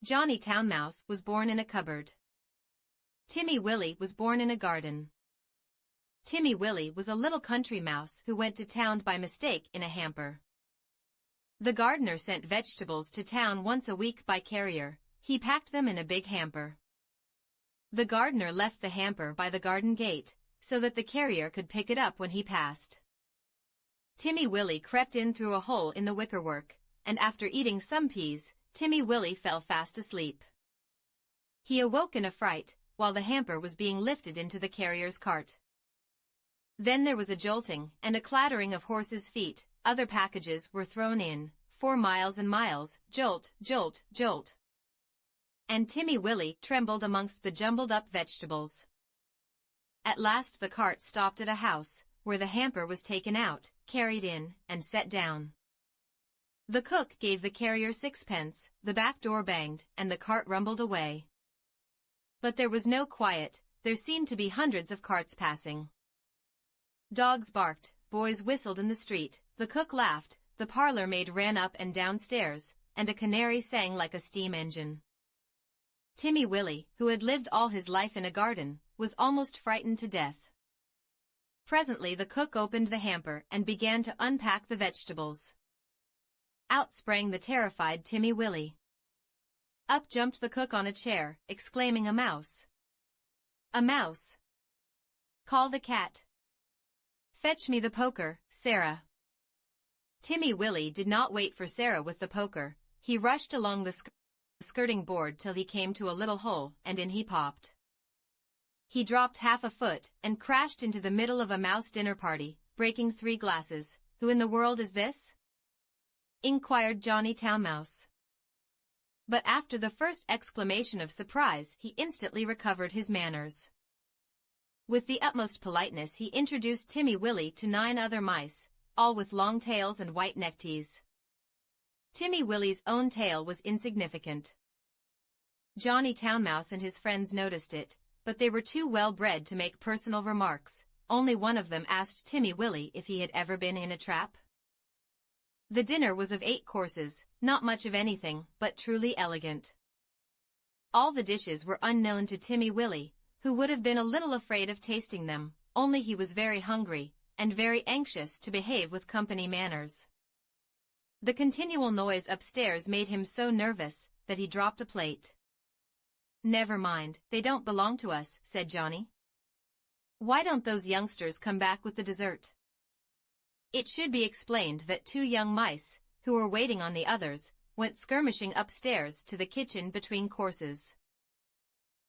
Johnny Town Mouse was born in a cupboard. Timmy Willie was born in a garden. Timmy Willie was a little country mouse who went to town by mistake in a hamper. The gardener sent vegetables to town once a week by carrier. He packed them in a big hamper. The gardener left the hamper by the garden gate, so that the carrier could pick it up when he passed. Timmy Willie crept in through a hole in the wickerwork, and after eating some peas, Timmy Willie fell fast asleep. He awoke in a fright, while the hamper was being lifted into the carrier's cart. Then there was a jolting and a clattering of horses' feet. Other packages were thrown in, 4 miles and miles, jolt, jolt, jolt. And Timmy Willie trembled amongst the jumbled-up vegetables. At last the cart stopped at a house, where the hamper was taken out, carried in, and set down. The cook gave the carrier 6 pence, the back door banged, and the cart rumbled away. But there was no quiet. There seemed to be hundreds of carts passing. Dogs barked, boys whistled in the street, the cook laughed, the parlor maid ran up and down stairs, and a canary sang like a steam engine. Timmy Willie, who had lived all his life in a garden, was almost frightened to death. Presently the cook opened the hamper and began to unpack the vegetables. Out sprang the terrified Timmy Willie. Up jumped the cook on a chair, exclaiming, "A mouse! A mouse! Call the cat! Fetch me the poker, Sarah!" Timmy Willie did not wait for Sarah with the poker. He rushed along the skirting board till he came to a little hole, and in he popped. He dropped half a foot and crashed into the middle of a mouse dinner party, breaking 3 glasses. "Who in the world is this?" inquired Johnny Town Mouse. But after the first exclamation of surprise, he instantly recovered his manners. With the utmost politeness he introduced Timmy Willie to 9 other mice, all with long tails and white neckties. Timmy Willie's own tail was insignificant. Johnny Town Mouse and his friends noticed it, but they were too well bred to make personal remarks. Only one of them asked Timmy Willie if he had ever been in a trap. The dinner was of 8 courses, not much of anything, but truly elegant. All the dishes were unknown to Timmy Willie, who would have been a little afraid of tasting them, only he was very hungry, and very anxious to behave with company manners. The continual noise upstairs made him so nervous that he dropped a plate. "Never mind, they don't belong to us," said Johnny. "Why don't those youngsters come back with the dessert?" It should be explained that 2 young mice, who were waiting on the others, went skirmishing upstairs to the kitchen between courses.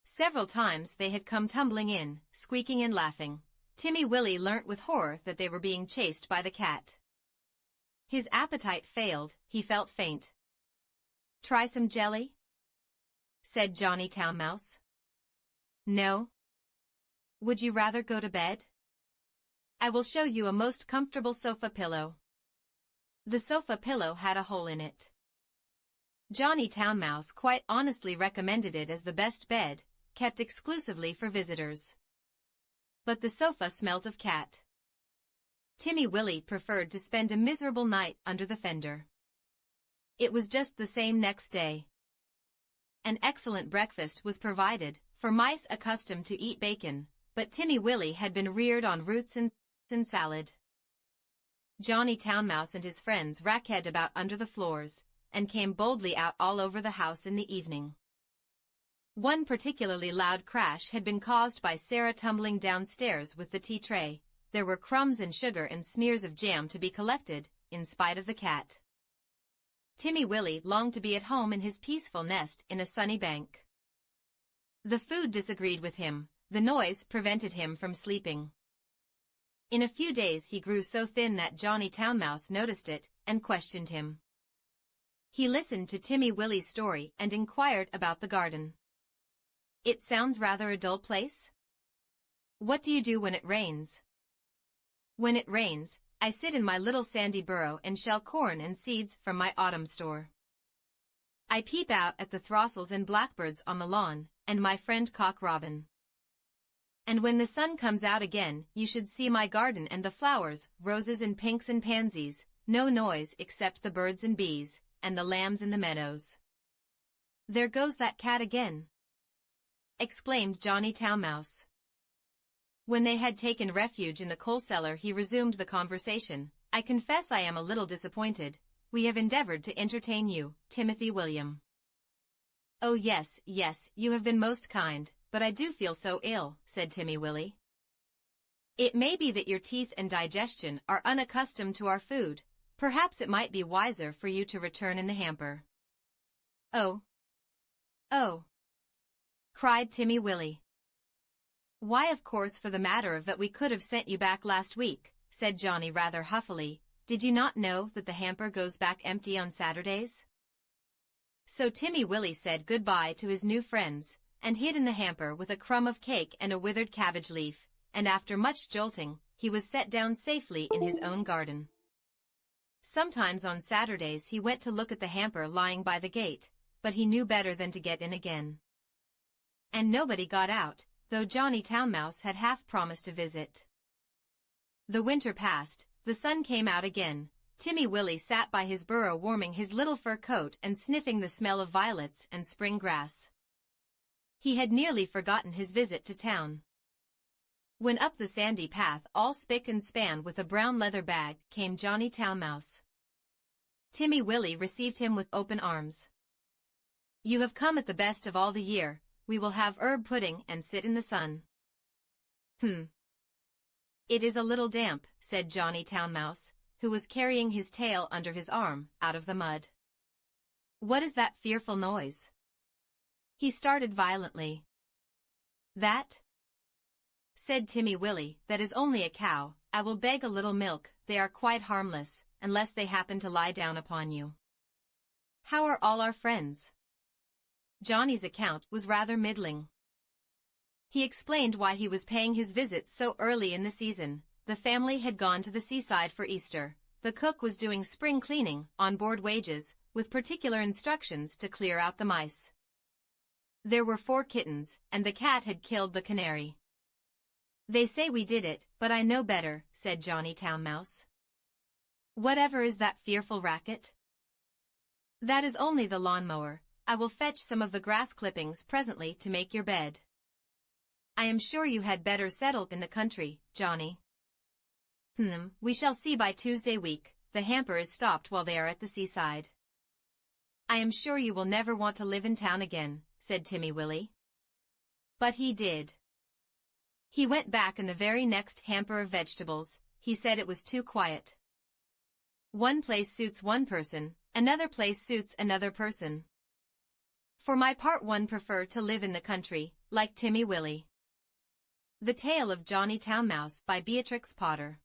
Several times they had come tumbling in, squeaking and laughing. Timmy Willie learnt with horror that they were being chased by the cat. His appetite failed, he felt faint. "Try some jelly?" said Johnny Town Mouse. "No? Would you rather go to bed? I will show you a most comfortable sofa pillow." The sofa pillow had a hole in it. Johnny Town Mouse quite honestly recommended it as the best bed, kept exclusively for visitors. But the sofa smelt of cat. Timmy Willie preferred to spend a miserable night under the fender. It was just the same next day. An excellent breakfast was provided, for mice accustomed to eat bacon, but Timmy Willie had been reared on roots and salad. Johnny Town Mouse and his friends racked about under the floors, and came boldly out all over the house in the evening. One particularly loud crash had been caused by Sarah tumbling downstairs with the tea tray. There were crumbs and sugar and smears of jam to be collected, in spite of the cat. Timmy Willie longed to be at home in his peaceful nest in a sunny bank. The food disagreed with him, the noise prevented him from sleeping. In a few days he grew so thin that Johnny Town Mouse noticed it, and questioned him. He listened to Timmy Willie's story and inquired about the garden. "It sounds rather a dull place? What do you do when it rains?" "When it rains, I sit in my little sandy burrow and shell corn and seeds from my autumn store. I peep out at the throstles and blackbirds on the lawn, and my friend Cock Robin. And when the sun comes out again, you should see my garden and the flowers, roses and pinks and pansies, no noise except the birds and bees, and the lambs in the meadows." There goes that cat again, exclaimed Johnny Town Mouse. When they had taken refuge in the coal cellar, he resumed the conversation. I confess I am a little disappointed. We have endeavored to entertain you, Timothy William. Oh yes, yes, you have been most kind, but I do feel so ill, said Timmy Willie. It may be that your teeth and digestion are unaccustomed to our food. Perhaps it might be wiser for you to return in the hamper. Oh. Oh. Cried Timmy Willie. Why, of course, for the matter of that we could have sent you back last week, said Johnny rather huffily. Did you not know that the hamper goes back empty on Saturdays? So Timmy Willie said goodbye to his new friends, and hid in the hamper with a crumb of cake and a withered cabbage leaf, and after much jolting, he was set down safely in his own garden. Sometimes on Saturdays he went to look at the hamper lying by the gate, but he knew better than to get in again. And nobody got out, though Johnny Town Mouse had half promised to visit. The winter passed, the sun came out again. Timmy Willie sat by his burrow warming his little fur coat and sniffing the smell of violets and spring grass. He had nearly forgotten his visit to town. When up the sandy path, all spick and span with a brown leather bag, came Johnny Town Mouse. Timmy Willie received him with open arms. You have come at the best of all the year. We will have herb pudding and sit in the sun. It is a little damp, said Johnny Town Mouse, who was carrying his tail under his arm, out of the mud. What is that fearful noise? He started violently. That? Said Timmy Willie, that is only a cow. I will beg a little milk. They are quite harmless, unless they happen to lie down upon you. How are all our friends? Johnny's account was rather middling. He explained why he was paying his visit so early in the season. The family had gone to the seaside for Easter. The cook was doing spring cleaning, on board wages, with particular instructions to clear out the mice. There were 4 kittens, and the cat had killed the canary. They say we did it, but I know better, said Johnny Town Mouse. Whatever is that fearful racket? That is only the lawnmower. I will fetch some of the grass clippings presently to make your bed. I am sure you had better settle in the country, Johnny. We shall see by Tuesday week. The hamper is stopped while they are at the seaside. I am sure you will never want to live in town again, said Timmy Willie. But he did. He went back in the very next hamper of vegetables. He said it was too quiet. One place suits one person, another place suits another person. For my part, one prefer to live in the country, like Timmy Willie. The Tale of Johnny Town Mouse by Beatrix Potter.